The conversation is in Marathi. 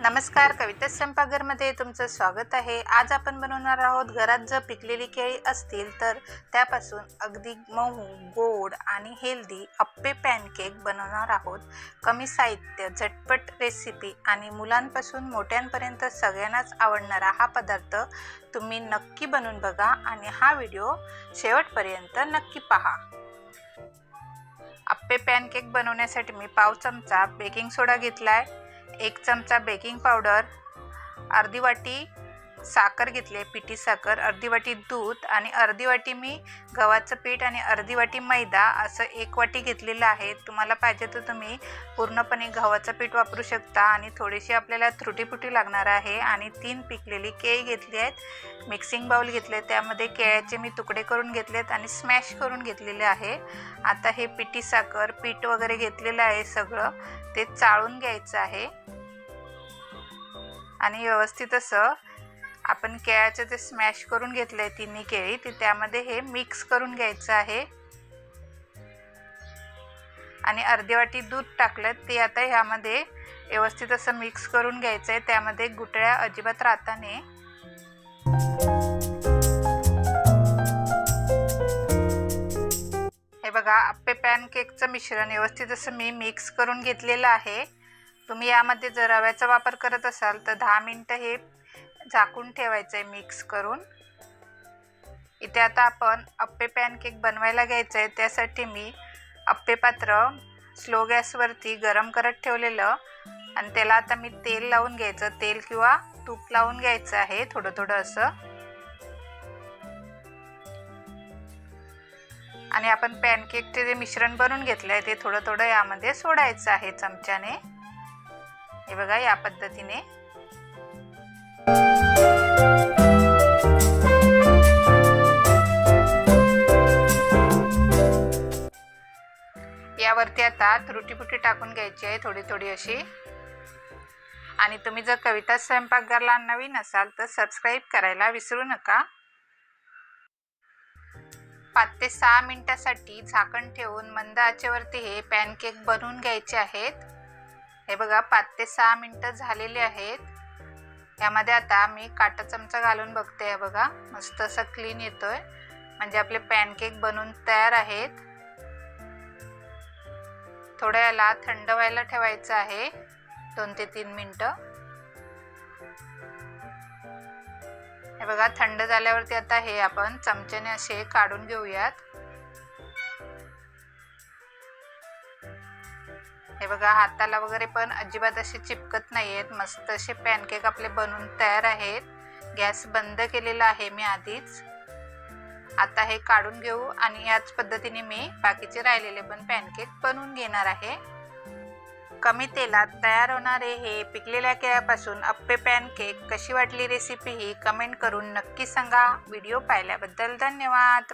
नमस्कार, कविता स्वयंपाकघरमध्ये तुमचं स्वागत आहे। आज आपण बनवणार आहोत घरात जर पिकलेली केळी असतील तर त्यापासून अगदी मऊ, गोड आणि हेल्दी अप्पे पॅनकेक बनवणार आहोत। कमी साहित्य, झटपट रेसिपी आणि मुलांपासून मोठ्यांपर्यंत सगळ्यांनाच आवडणारा हा पदार्थ तुम्ही नक्की बनवून बघा आणि हा व्हिडिओ शेवटपर्यंत नक्की पहा। अप्पे पॅनकेक बनवण्यासाठी मी पाव चमचा बेकिंग सोडा घेतलाय, 1 चमचा बेकिंग पावडर, अर्धी वाटी साखर घेतली, पिठी साखर, अर्धी वाटी दूध आणि अर्धी वाटी मी गव्हाचं पीठ आणि अर्धी वाटी मैदा असं 1 वाटी घेतलेलं आहे। तुम्हाला पाहिजे तर तुम्ही पूर्णपणे गव्हाचं पीठ वापरू शकता आणि थोडीशी आपल्याला त्रुटीपुटी लागणार आहे। आणि 3 पिकलेली केळी घेतली आहेत। मिक्सिंग बाउल घेतले, त्यामध्ये केळ्याचे मी तुकडे करून घेतलेत आणि स्मॅश करून घेतलेले आहे। आता हे पिठी साखर, पीठ वगैरे घेतलेलं आहे सगळं ते चाळून घ्यायचं आहे आणि व्यवस्थित असं आपण केळ्याचे ते स्मॅश करून घेतले तिन्ही केळी ते त्यामध्ये हे मिक्स करून घ्यायचं आहे आणि अर्धी वाटी दूध टाकलं ते आता ह्यामध्ये व्यवस्थित असं मिक्स करून घ्यायचं आहे। त्यामध्ये गुठळ्या अजिबात राहता नये। हे बघा, अप्पे पॅनकेकचं मिश्रण व्यवस्थित असं मी मिक्स करून घेतलेलं आहे। तुम्ही यामध्ये जर रव्याचा वापर करत असाल तर 10 मिनिटं हे झाकून ठेवायचं आहे मिक्स करून। इथे आता आपण अप्पे पॅनकेक बनवायला घ्यायचं आहे। त्यासाठी मी अप्पे पात्र स्लो गॅसवरती गरम करत ठेवलेलं आणि त्याला आता मी तेल लावून घ्यायचं, तेल किंवा तूप लावून घ्यायचं आहे थोडं थोडं असं। आणि आपण पॅनकेकचे जे मिश्रण बनवून घेतलं आहे ते थोडं थोडं यामध्ये सोडायचं आहे चमच्याने। हे बघा, या पद्धतीने। यावरती आता त्रुटीपुटी टाकून घ्यायची आहे थोडी थोडी अशी। आणि तुम्ही जर कविता स्वयंपाकघरला नवीन असाल तर सबस्क्राईब करायला विसरू नका। 5 ते 6 मिनिटांसाठी झाकण ठेवून मंद आचेवरती हे पॅनकेक बनवून घ्यायचे आहेत। हे बघा, 5 ते 6 मिनिटं झालेली आहेत। यामध्ये आता मी काटा चमचा घालून बघते, बघा मस्त असं क्लीन येतोय, म्हणजे आपले पॅनकेक बनवून तयार आहेत। थोड्या याला थंड व्हायला ठेवायचं आहे 2 ते 3 मिनिटं। हे बघा, थंड झाल्यावरती आता हे आपण चमच्याने असे काढून घेऊयात। हे बघा, हाताला वगैरे पण अजिबात असे चिपकत नाहीयेत, मस्त असे पॅनकेक आपले बनवून तयार आहेत। गॅस बंद केलेला आहे मी आधीच। आता हे काढून घेऊ आणि याच पद्धतीने मी बाकीचे राहिलेले पण पॅनकेक बनवून घेणार आहे। कमी तेलात तयार होणारे हे पिकलेल्या केळ्यापासून अप्पे पॅनकेक कशी वाटली रेसिपी ही कमेंट करून नक्की सांगा। व्हिडिओ पाहिल्याबद्दल धन्यवाद।